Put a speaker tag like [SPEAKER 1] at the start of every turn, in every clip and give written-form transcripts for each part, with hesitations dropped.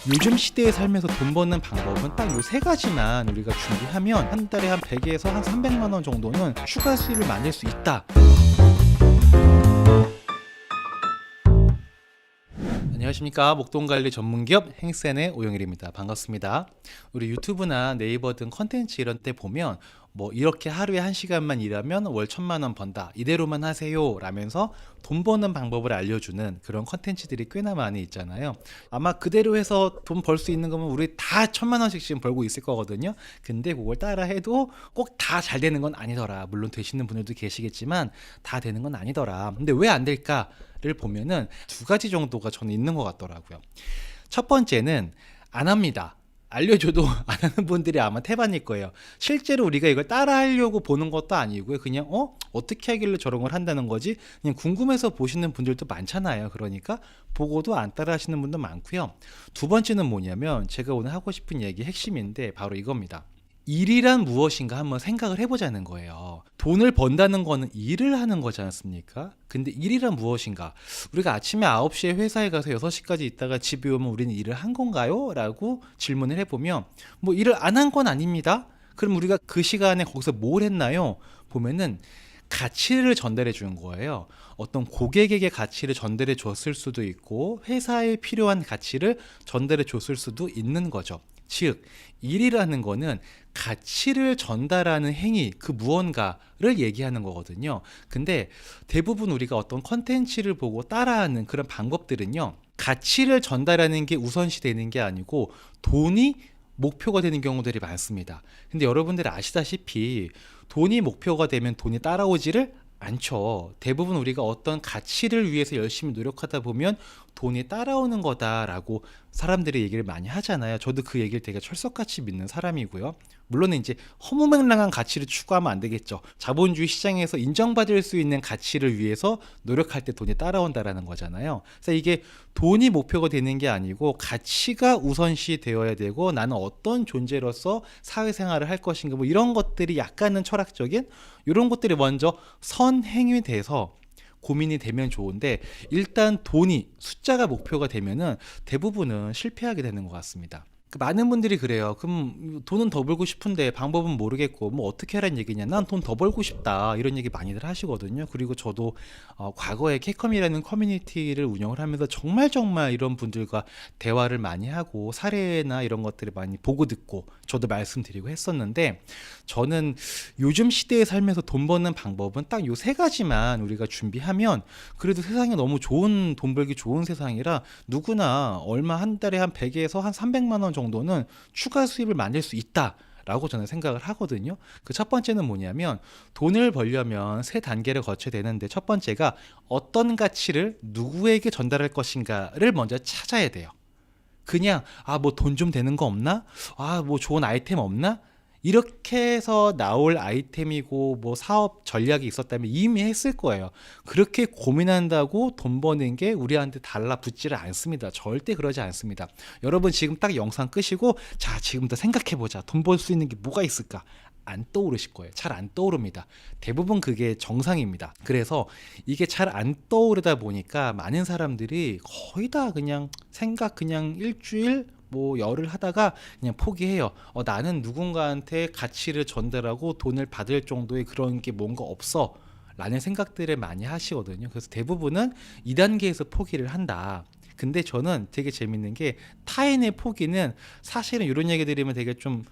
[SPEAKER 1] 요즘 시대에 살면서 돈 버는 방법은 딱 요 세 가지만 우리가 준비하면 한 달에 한 100에서 한 300만 원 정도는 추가 수입을 만들 수 있다. 안녕하십니까. 목돈관리 전문기업 행센의 오영일입니다. 반갑습니다. 우리 유튜브나 네이버 등 컨텐츠 이런 때 보면 뭐 이렇게 하루에 1시간만 일하면 월 1,000만 원 번다. 이대로만 하세요. 라면서 돈 버는 방법을 알려주는 그런 컨텐츠들이 꽤나 많이 있잖아요. 아마 그대로 해서 돈 벌 수 있는 거면 우리 다 1,000만 원씩 지금 벌고 있을 거거든요. 근데 그걸 따라 해도 꼭 다 잘 되는 건 아니더라. 물론 되시는 분들도 계시겠지만 다 되는 건 아니더라. 근데 왜 안 될까? 를 보면은 두 가지 정도가 저는 있는 것 같더라고요. 첫 번째는 안 합니다. 알려줘도 안 하는 분들이 아마 태반일 거예요. 실제로 우리가 이걸 따라 하려고 보는 것도 아니고요. 그냥 어떻게 하길래 저런 걸 한다는 거지? 그냥 궁금해서 보시는 분들도 많잖아요. 그러니까 보고도 안 따라 하시는 분도 많고요. 두 번째는 뭐냐면 제가 오늘 하고 싶은 얘기 핵심인데 바로 이겁니다. 일이란 무엇인가 한번 생각을 해보자는 거예요. 돈을 번다는 거는 일을 하는 거지 않습니까? 근데 일이란 무엇인가? 우리가 아침에 9시에 회사에 가서 6시까지 있다가 집에 오면 우리는 일을 한 건가요? 라고 질문을 해보면 뭐 일을 안 한 건 아닙니다. 그럼 우리가 그 시간에 거기서 뭘 했나요? 보면은 가치를 전달해 주는 거예요. 어떤 고객에게 가치를 전달해 줬을 수도 있고 회사에 필요한 가치를 전달해 줬을 수도 있는 거죠. 즉 일이라는 거는 가치를 전달하는 행위, 그 무언가를 얘기하는 거거든요. 근데 대부분 우리가 어떤 컨텐츠를 보고 따라하는 그런 방법들은요, 가치를 전달하는 게 우선시 되는 게 아니고 돈이 목표가 되는 경우들이 많습니다. 근데 여러분들이 아시다시피 돈이 목표가 되면 돈이 따라오지를 않죠. 대부분 우리가 어떤 가치를 위해서 열심히 노력하다 보면 돈이 따라오는 거다라고 사람들이 얘기를 많이 하잖아요. 저도 그 얘기를 되게 철석같이 믿는 사람이고요. 물론 이제 허무맹랑한 가치를 추구하면 안 되겠죠. 자본주의 시장에서 인정받을 수 있는 가치를 위해서 노력할 때 돈이 따라온다라는 거잖아요. 그래서 이게 돈이 목표가 되는 게 아니고 가치가 우선시 되어야 되고 나는 어떤 존재로서 사회생활을 할 것인가 뭐 이런 것들이 약간은 철학적인 이런 것들이 먼저 선행이 돼서 고민이 되면 좋은데 일단 돈이 숫자가 목표가 되면은 대부분은 실패하게 되는 것 같습니다. 많은 분들이 그래요. 그럼 돈은 더 벌고 싶은데 방법은 모르겠고 뭐 어떻게 하라는 얘기냐. 난 돈 더 벌고 싶다. 이런 얘기 많이들 하시거든요. 그리고 저도 과거에 케이컴이라는 커뮤니티를 운영을 하면서 정말 이런 분들과 대화를 많이 하고 사례나 이런 것들을 많이 보고 듣고 저도 말씀드리고 했었는데 저는 요즘 시대에 살면서 돈 버는 방법은 딱 요 세 가지만 우리가 준비하면 그래도 세상에 너무 좋은 돈 벌기 좋은 세상이라 누구나 얼마 한 달에 한 100에서 한 300만 원 정도는 추가 수입을 만들 수 있다. 라고 저는 생각을 하거든요. 그 첫 번째는 뭐냐면 돈을 벌려면 세 단계를 거쳐야 되는데 첫 번째가 어떤 가치를 누구에게 전달할 것인가를 먼저 찾아야 돼요. 그냥 뭐 돈 좀 되는 거 없나? 뭐 좋은 아이템 없나? 이렇게 해서 나올 아이템이고 뭐 사업 전략이 있었다면 이미 했을 거예요. 그렇게 고민한다고 돈 버는 게 우리한테 달라붙지를 않습니다. 절대 그러지 않습니다. 여러분 지금 딱 영상 끄시고 자 지금부터 생각해보자. 돈 벌 수 있는 게 뭐가 있을까? 안 떠오르실 거예요. 잘 안 떠오릅니다. 대부분 그게 정상입니다. 그래서 이게 잘 안 떠오르다 보니까 많은 사람들이 거의 다 그냥 생각 그냥 일주일 뭐 열을 하다가 그냥 포기해요. 나는 누군가한테 가치를 전달하고 돈을 받을 정도의 그런 게 뭔가 없어 라는 생각들을 많이 하시거든요. 그래서 대부분은 2단계에서 포기를 한다. 근데 저는 되게 재밌는 게 타인의 포기는 사실은 이런 얘기 드리면 되게 좀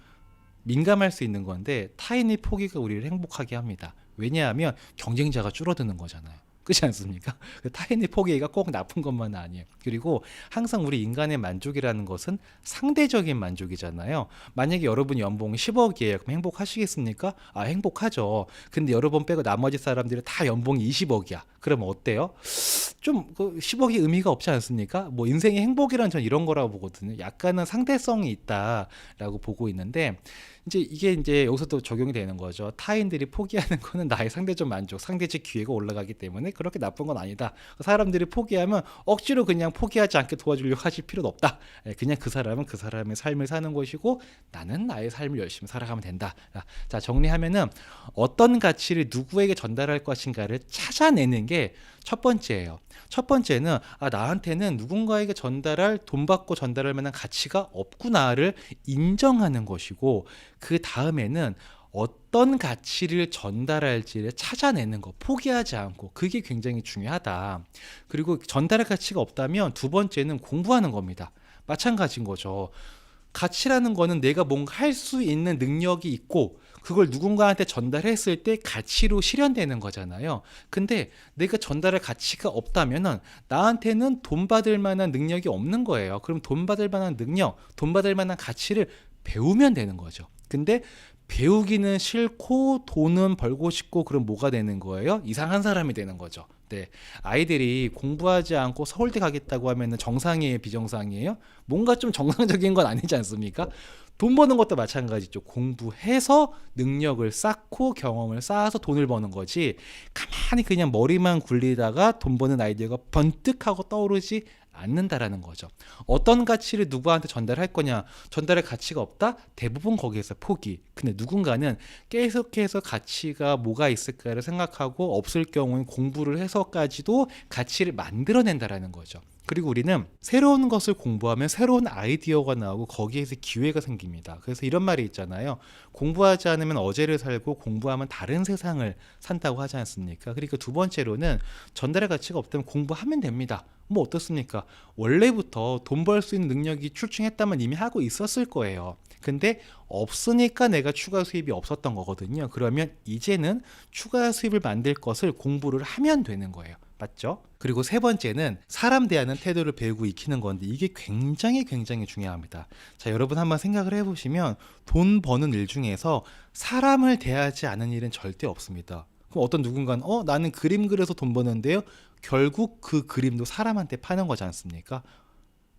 [SPEAKER 1] 민감할 수 있는 건데 타인의 포기가 우리를 행복하게 합니다. 왜냐하면 경쟁자가 줄어드는 거잖아요. 그렇지 않습니까? 타인의 포기가 꼭 나쁜 것만은 아니에요. 그리고 항상 우리 인간의 만족이라는 것은 상대적인 만족이잖아요. 만약에 여러분 연봉이 10억이에요. 그럼 행복하시겠습니까? 행복하죠. 근데 여러분 빼고 나머지 사람들이 다 연봉이 20억이야. 그러면 어때요? 좀 10억이 의미가 없지 않습니까? 뭐 인생의 행복이란 전 이런 거라고 보거든요. 약간은 상대성이 있다라고 보고 있는데 이게 여기서 또 적용이 되는 거죠. 타인들이 포기하는 거는 나의 상대적 만족, 상대적 기회가 올라가기 때문에 그렇게 나쁜 건 아니다. 사람들이 포기하면 억지로 그냥 포기하지 않게 도와주려고 하실 필요는 없다. 그냥 그 사람은 그 사람의 삶을 사는 것이고 나는 나의 삶을 열심히 살아가면 된다. 자, 정리하면은 어떤 가치를 누구에게 전달할 것인가를 찾아내는 게 첫 번째예요. 첫 번째는 나한테는 누군가에게 돈 받고 전달할 만한 가치가 없구나를 인정하는 것이고, 그 다음에는 어떤 가치를 전달할지를 찾아내는 거, 포기하지 않고. 그게 굉장히 중요하다. 그리고 전달할 가치가 없다면 두 번째는 공부하는 겁니다. 마찬가지인 거죠. 가치라는 거는 내가 뭔가 할 수 있는 능력이 있고 그걸 누군가한테 전달했을 때 가치로 실현되는 거잖아요. 근데 내가 전달할 가치가 없다면은 나한테는 돈 받을 만한 능력이 없는 거예요. 그럼 돈 받을 만한 능력, 돈 받을 만한 가치를 배우면 되는 거죠. 근데 배우기는 싫고 돈은 벌고 싶고, 그럼 뭐가 되는 거예요? 이상한 사람이 되는 거죠. 네. 아이들이 공부하지 않고 서울대 가겠다고 하면은 정상이에요, 비정상이에요? 뭔가 좀 정상적인 건 아니지 않습니까? 돈 버는 것도 마찬가지죠. 공부해서 능력을 쌓고 경험을 쌓아서 돈을 버는 거지, 가만히 그냥 머리만 굴리다가 돈 버는 아이디어가 번뜩하고 떠오르지 않는다라는 거죠. 어떤 가치를 누구한테 전달할 거냐, 전달할 가치가 없다? 대부분 거기에서 포기. 근데 누군가는 계속해서 가치가 뭐가 있을까를 생각하고 없을 경우는 공부를 해서까지도 가치를 만들어낸다라는 거죠. 그리고 우리는 새로운 것을 공부하면 새로운 아이디어가 나오고 거기에서 기회가 생깁니다. 그래서 이런 말이 있잖아요. 공부하지 않으면 어제를 살고 공부하면 다른 세상을 산다고 하지 않습니까? 그러니까 두 번째로는 전달의 가치가 없다면 공부하면 됩니다. 뭐 어떻습니까? 원래부터 돈 벌 수 있는 능력이 출중했다면 이미 하고 있었을 거예요. 근데 없으니까 내가 추가 수입이 없었던 거거든요. 그러면 이제는 추가 수입을 만들 것을 공부를 하면 되는 거예요. 맞죠? 그리고 세 번째는 사람 대하는 태도를 배우고 익히는 건데, 이게 굉장히 중요합니다. 자, 여러분 한번 생각을 해보시면 돈 버는 일 중에서 사람을 대하지 않은 일은 절대 없습니다. 그럼 어떤 누군가는 나는 그림 그려서 돈 버는데요, 결국 그 그림도 사람한테 파는 거지 않습니까?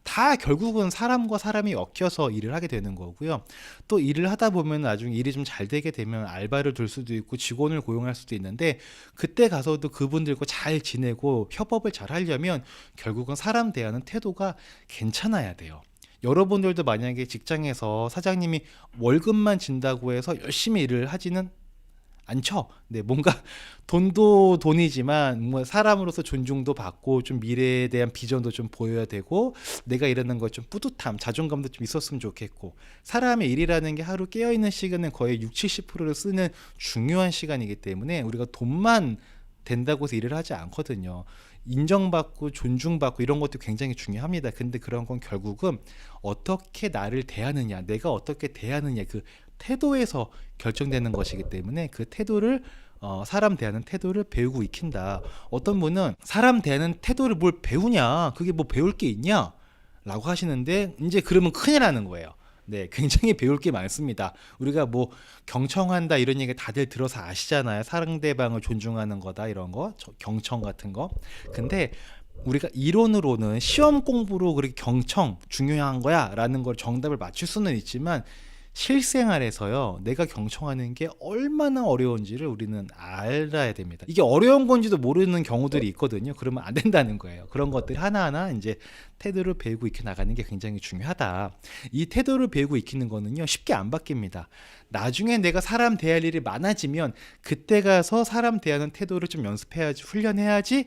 [SPEAKER 1] 다 결국은 사람과 사람이 엮여서 일을 하게 되는 거고요. 또 일을 하다 보면 나중에 일이 좀 잘 되게 되면 알바를 둘 수도 있고 직원을 고용할 수도 있는데, 그때 가서도 그분들과 잘 지내고 협업을 잘 하려면 결국은 사람 대하는 태도가 괜찮아야 돼요. 여러분들도 만약에 직장에서 사장님이 월급만 준다고 해서 열심히 일을 하지는 않죠. 네, 뭔가 돈도 돈이지만 뭐 사람으로서 존중도 받고 좀 미래에 대한 비전도 좀 보여야 되고, 내가 이러는 거 좀 뿌듯함, 자존감도 좀 있었으면 좋겠고. 사람의 일이라는 게 하루 깨어 있는 시간은 거의 6, 70%를 쓰는 중요한 시간이기 때문에 우리가 돈만 된다고 해서 일을 하지 않거든요. 인정받고 존중받고 이런 것도 굉장히 중요합니다. 근데 그런 건 결국은 어떻게 나를 대하느냐, 내가 어떻게 대하느냐, 그 태도에서 결정되는 것이기 때문에 그 태도를 사람 대하는 태도를 배우고 익힌다. 어떤 분은 사람 대하는 태도를 뭘 배우냐, 그게 뭐 배울 게 있냐 라고 하시는데, 이제 그러면 큰일 나는 거예요. 네, 굉장히 배울 게 많습니다. 우리가 뭐 경청한다 이런 얘기 다들 들어서 아시잖아요. 상대방을 존중하는 거다 이런 거, 경청 같은 거. 근데 우리가 이론으로는 시험 공부로 그렇게 경청 중요한 거야 라는 걸 정답을 맞출 수는 있지만, 실생활에서요, 내가 경청하는 게 얼마나 어려운지를 우리는 알아야 됩니다. 이게 어려운 건지도 모르는 경우들이 있거든요. 그러면 안 된다는 거예요. 그런 것들 하나하나 이제 태도를 배우고 익혀 나가는 게 굉장히 중요하다. 이 태도를 배우고 익히는 거는요, 쉽게 안 바뀝니다. 나중에 내가 사람 대할 일이 많아지면 그때 가서 사람 대하는 태도를 좀 연습해야지, 훈련해야지.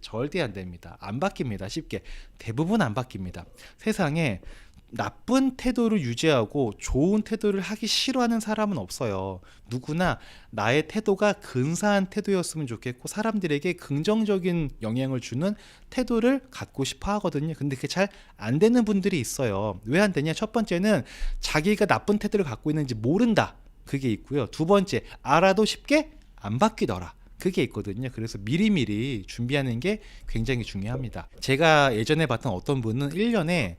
[SPEAKER 1] 절대 안 됩니다. 안 바뀝니다. 쉽게. 대부분 안 바뀝니다. 세상에 나쁜 태도를 유지하고 좋은 태도를 하기 싫어하는 사람은 없어요. 누구나 나의 태도가 근사한 태도였으면 좋겠고 사람들에게 긍정적인 영향을 주는 태도를 갖고 싶어 하거든요. 근데 그게 잘 안 되는 분들이 있어요. 왜 안 되냐? 첫 번째는 자기가 나쁜 태도를 갖고 있는지 모른다. 그게 있고요. 두 번째, 알아도 쉽게 안 바뀌더라. 그게 있거든요. 그래서 미리미리 준비하는 게 굉장히 중요합니다. 제가 예전에 봤던 어떤 분은 1년에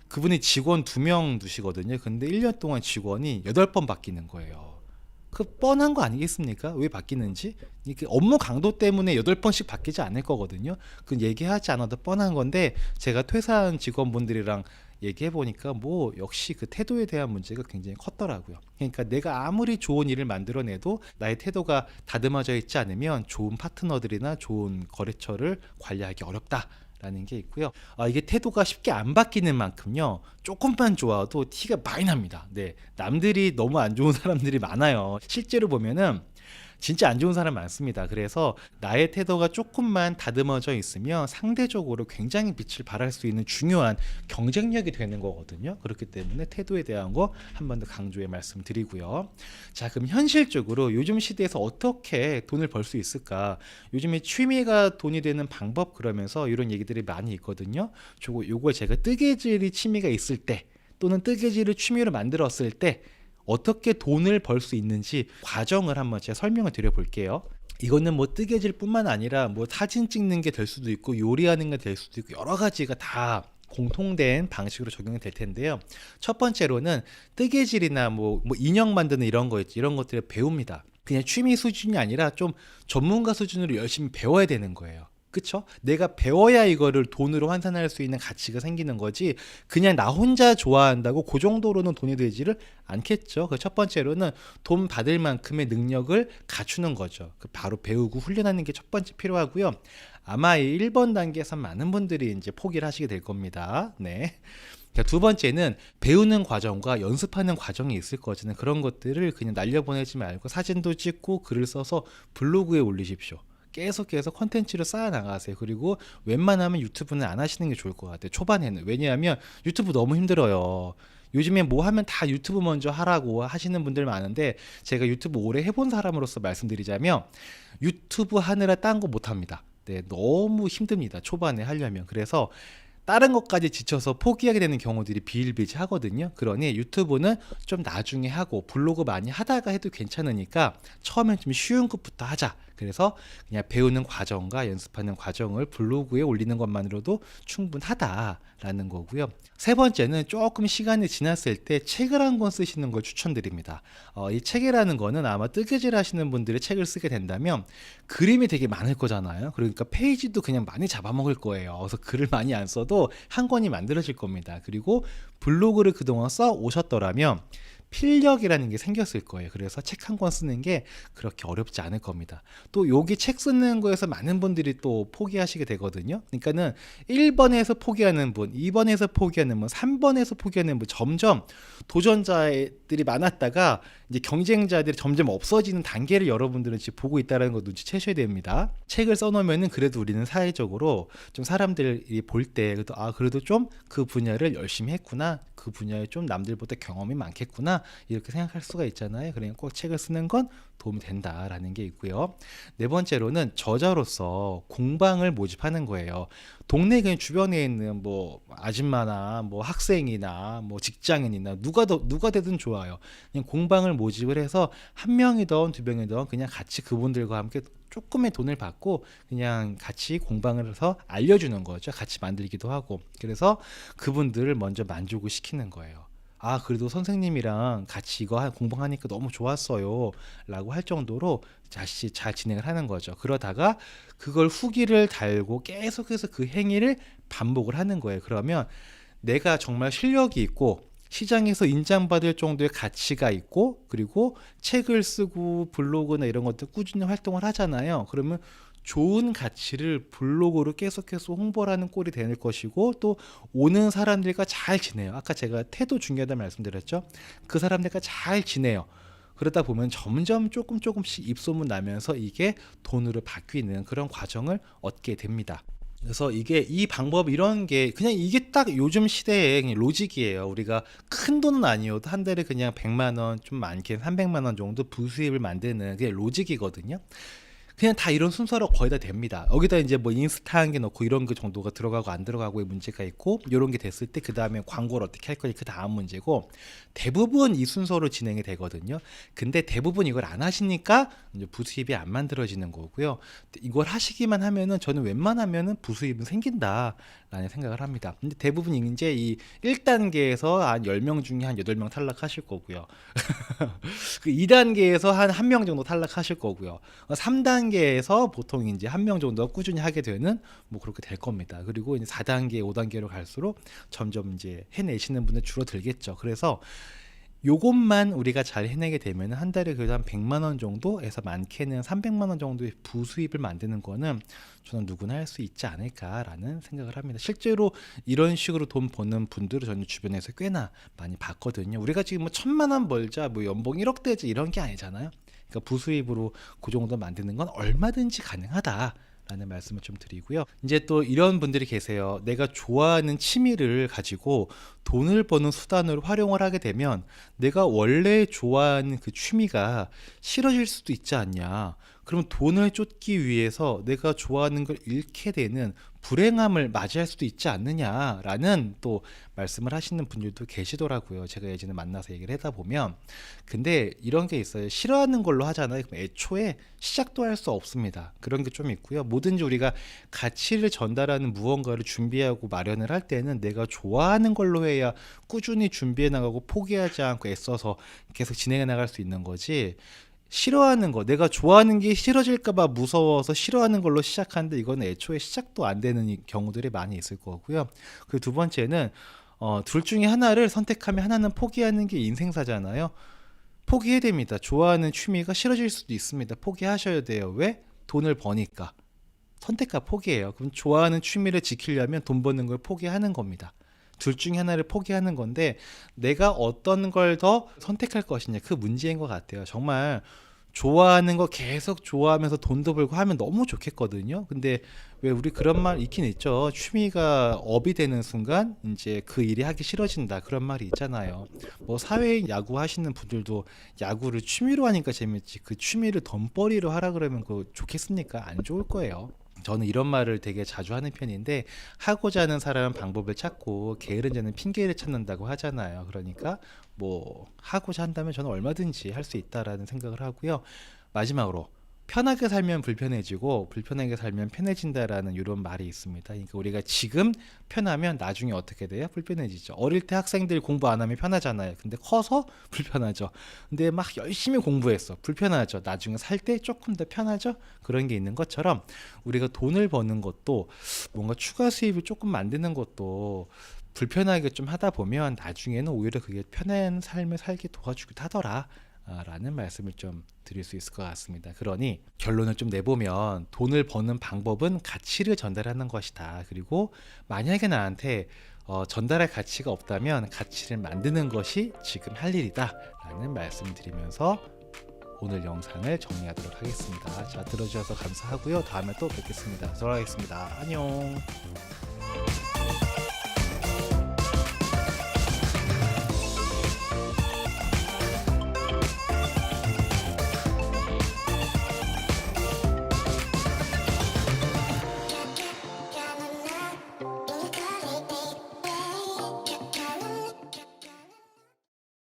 [SPEAKER 1] 그분이 직원 2명 두시거든요. 근데 1년 동안 직원이 8번 바뀌는 거예요. 그 뻔한 거 아니겠습니까? 왜 바뀌는지? 이게 업무 강도 때문에 8번씩 바뀌지 않을 거거든요. 그건 얘기하지 않아도 뻔한 건데, 제가 퇴사한 직원분들이랑 얘기해 보니까 뭐 역시 그 태도에 대한 문제가 굉장히 컸더라고요. 그러니까 내가 아무리 좋은 일을 만들어내도 나의 태도가 다듬어져 있지 않으면 좋은 파트너들이나 좋은 거래처를 관리하기 어렵다라는 게 있고요. 이게 태도가 쉽게 안 바뀌는 만큼요. 조금만 좋아도 티가 많이 납니다. 네, 남들이 너무 안 좋은 사람들이 많아요. 실제로 보면은 진짜 안 좋은 사람 많습니다. 그래서 나의 태도가 조금만 다듬어져 있으면 상대적으로 굉장히 빛을 발할 수 있는 중요한 경쟁력이 되는 거거든요. 그렇기 때문에 태도에 대한 거 한 번 더 강조해 말씀드리고요. 자, 그럼 현실적으로 요즘 시대에서 어떻게 돈을 벌 수 있을까? 요즘에 취미가 돈이 되는 방법 그러면서 이런 얘기들이 많이 있거든요. 요거 제가 뜨개질이 취미가 있을 때 또는 뜨개질을 취미로 만들었을 때 어떻게 돈을 벌 수 있는지 과정을 한번 제가 설명을 드려 볼게요. 이거는 뭐 뜨개질 뿐만 아니라 뭐 사진 찍는 게 될 수도 있고 요리하는 게 될 수도 있고 여러 가지가 다 공통된 방식으로 적용이 될 텐데요. 첫 번째로는 뜨개질이나 뭐 인형 만드는 이런 거 있지, 이런 것들을 배웁니다. 그냥 취미 수준이 아니라 좀 전문가 수준으로 열심히 배워야 되는 거예요. 그쵸? 내가 배워야 이거를 돈으로 환산할 수 있는 가치가 생기는 거지, 그냥 나 혼자 좋아한다고 그 정도로는 돈이 되지를 않겠죠. 그 첫 번째로는 돈 받을 만큼의 능력을 갖추는 거죠. 바로 배우고 훈련하는 게 첫 번째 필요하고요. 아마 이 1번 단계에서 많은 분들이 이제 포기를 하시게 될 겁니다. 네. 두 번째는 배우는 과정과 연습하는 과정이 있을 거지만 그런 것들을 그냥 날려보내지 말고 사진도 찍고 글을 써서 블로그에 올리십시오. 계속해서 컨텐츠를 쌓아 나가세요. 그리고 웬만하면 유튜브는 안 하시는 게 좋을 것 같아요. 초반에는. 왜냐하면 유튜브 너무 힘들어요. 요즘에 뭐 하면 다 유튜브 먼저 하라고 하시는 분들 많은데, 제가 유튜브 오래 해본 사람으로서 말씀드리자면 유튜브 하느라 딴 거 못합니다. 네, 너무 힘듭니다. 초반에 하려면. 그래서 다른 것까지 지쳐서 포기하게 되는 경우들이 비일비재하거든요. 그러니 유튜브는 좀 나중에 하고 블로그 많이 하다가 해도 괜찮으니까 처음엔 좀 쉬운 것부터 하자. 그래서 그냥 배우는 과정과 연습하는 과정을 블로그에 올리는 것만으로도 충분하다라는 거고요. 세 번째는 조금 시간이 지났을 때 책을 한 권 쓰시는 걸 추천드립니다. 이 책이라는 거는 아마 뜨개질 하시는 분들이 책을 쓰게 된다면 그림이 되게 많을 거잖아요. 그러니까 페이지도 그냥 많이 잡아먹을 거예요. 그래서 글을 많이 안 써도 한 권이 만들어질 겁니다. 그리고 블로그를 그동안 써 오셨더라면 필력이라는 게 생겼을 거예요. 그래서 책 한 권 쓰는 게 그렇게 어렵지 않을 겁니다. 또 여기 책 쓰는 거에서 많은 분들이 또 포기하시게 되거든요. 그러니까는 1번에서 포기하는 분, 2번에서 포기하는 분, 3번에서 포기하는 분, 점점 도전자들이 많았다가 이제 경쟁자들이 점점 없어지는 단계를 여러분들은 지금 보고 있다는 거 눈치채셔야 됩니다. 책을 써놓으면은 그래도 우리는 사회적으로 좀 사람들이 볼 때 그래도 좀 그 분야를 열심히 했구나, 그 분야에 좀 남들보다 경험이 많겠구나, 이렇게 생각할 수가 있잖아요. 그러니까 꼭 책을 쓰는 건 도움이 된다라는 게 있고요. 네 번째로는 저자로서 공방을 모집하는 거예요. 동네 그냥 주변에 있는 뭐 아줌마나 뭐 학생이나 뭐 직장인이나 누가 되든 좋아요. 그냥 공방을 모집을 해서 한 명이든 두 명이든 그냥 같이 그분들과 함께 조금의 돈을 받고 그냥 같이 공방을 해서 알려주는 거죠. 같이 만들기도 하고. 그래서 그분들을 먼저 만족을 시키는 거예요. 그래도 선생님이랑 같이 이거 공부하니까 너무 좋았어요 라고 할 정도로 다시 잘 진행을 하는 거죠. 그러다가 그걸 후기를 달고 계속해서 그 행위를 반복을 하는 거예요. 그러면 내가 정말 실력이 있고 시장에서 인정받을 정도의 가치가 있고, 그리고 책을 쓰고 블로그나 이런 것들 꾸준히 활동을 하잖아요. 그러면 좋은 가치를 블로그로 계속해서 홍보를 하는 꼴이 될 것이고, 또 오는 사람들과 잘 지내요. 아까 제가 태도 중요하다고 말씀드렸죠. 그 사람들과 잘 지내요. 그러다 보면 점점 조금씩 입소문 나면서 이게 돈으로 바뀌는 그런 과정을 얻게 됩니다. 그래서 이 방법, 이런 게 그냥 이게 딱 요즘 시대의 그냥 로직이에요. 우리가 큰 돈은 아니어도 한 달에 그냥 100만 원, 좀 많게 300만 원 정도 부수입을 만드는 게 로직이거든요. 그냥 다 이런 순서로 거의 다 됩니다. 여기다 이제 뭐 인스타 한 개 넣고 이런 거 정도가 들어가고 안 들어가고의 문제가 있고, 이런 게 됐을 때 그 다음에 광고를 어떻게 할 거니 그 다음 문제고, 대부분 이 순서로 진행이 되거든요. 근데 대부분 이걸 안 하시니까 이제 부수입이 안 만들어지는 거고요. 이걸 하시기만 하면은 저는 웬만하면은 부수입은 생긴다라는 생각을 합니다. 근데 대부분 이제 이 1단계에서 한 10명 중에 한 8명 탈락하실 거고요. 그 2단계에서 한 1명 정도 탈락하실 거고요. 3단계 3단계에서 보통 이제 한 명 정도가 꾸준히 하게 되는 뭐 그렇게 될 겁니다. 그리고 이제 4단계, 5단계로 갈수록 점점 이제 해내시는 분들 줄어들겠죠. 그래서 요것만 우리가 잘 해내게 되면 한 달에 그래도 한 100만 원 정도에서 많게는 300만 원 정도의 부수입을 만드는 거는 저는 누구나 할 수 있지 않을까라는 생각을 합니다. 실제로 이런 식으로 돈 버는 분들을 저는 주변에서 꽤나 많이 봤거든요. 우리가 지금 뭐 1,000만 원 벌자, 뭐 연봉 1억 되지 이런 게 아니잖아요. 그러니까 부수입으로 그 정도 만드는 건 얼마든지 가능하다. 라는 말씀을 좀 드리고요. 이제 또 이런 분들이 계세요. 내가 좋아하는 취미를 가지고 돈을 버는 수단으로 활용을 하게 되면 내가 원래 좋아하는 그 취미가 싫어질 수도 있지 않냐. 그럼 돈을 쫓기 위해서 내가 좋아하는 걸 잃게 되는 불행함을 맞이할 수도 있지 않느냐라는 또 말씀을 하시는 분들도 계시더라고요. 제가 예전에 만나서 얘기를 하다 보면. 근데 이런 게 있어요. 싫어하는 걸로 하잖아요. 그럼 애초에 시작도 할 수 없습니다. 그런 게 좀 있고요. 뭐든지 우리가 가치를 전달하는 무언가를 준비하고 마련을 할 때는 내가 좋아하는 걸로 해야 꾸준히 준비해 나가고 포기하지 않고 애써서 계속 진행해 나갈 수 있는 거지. 싫어하는 거, 내가 좋아하는 게 싫어질까봐 무서워서 싫어하는 걸로 시작하는데 이거는 애초에 시작도 안 되는 경우들이 많이 있을 거고요. 그리고 두 번째는 둘 중에 하나를 선택하면 하나는 포기하는 게 인생사잖아요. 포기해야 됩니다. 좋아하는 취미가 싫어질 수도 있습니다. 포기하셔야 돼요. 왜? 돈을 버니까. 선택과 포기예요. 그럼 좋아하는 취미를 지키려면 돈 버는 걸 포기하는 겁니다. 둘 중에 하나를 포기하는 건데 내가 어떤 걸 더 선택할 것이냐 그 문제인 것 같아요. 정말 좋아하는 거 계속 좋아하면서 돈도 벌고 하면 너무 좋겠거든요. 근데 왜 우리 그런 말 있긴 있죠. 취미가 업이 되는 순간 이제 그 일이 하기 싫어진다 그런 말이 있잖아요. 뭐 사회인 야구 하시는 분들도 야구를 취미로 하니까 재밌지 그 취미를 덤벌이로 하라 그러면 그거 좋겠습니까? 안 좋을 거예요. 저는 이런 말을 되게 자주 하는 편인데 하고자 하는 사람은 방법을 찾고 게으른 자는 핑계를 찾는다고 하잖아요. 그러니까 뭐 하고자 한다면 저는 얼마든지 할 수 있다라는 생각을 하고요. 마지막으로 편하게 살면 불편해지고 불편하게 살면 편해진다라는 이런 말이 있습니다. 그러니까 우리가 지금 편하면 나중에 어떻게 돼요? 불편해지죠. 어릴 때 학생들 공부 안 하면 편하잖아요. 근데 커서 불편하죠. 근데 막 열심히 공부했어. 불편하죠. 나중에 살 때 조금 더 편하죠. 그런 게 있는 것처럼 우리가 돈을 버는 것도 뭔가 추가 수입을 조금 만드는 것도 불편하게 좀 하다 보면 나중에는 오히려 그게 편한 삶을 살게 도와주기도 하더라. 라는 말씀을 좀 드릴 수 있을 것 같습니다. 그러니 결론을 좀 내보면 돈을 버는 방법은 가치를 전달하는 것이다. 그리고 만약에 나한테 전달할 가치가 없다면 가치를 만드는 것이 지금 할 일이다. 라는 말씀을 드리면서 오늘 영상을 정리하도록 하겠습니다. 자, 들어주셔서 감사하고요. 다음에 또 뵙겠습니다. 들어가겠습니다. 안녕.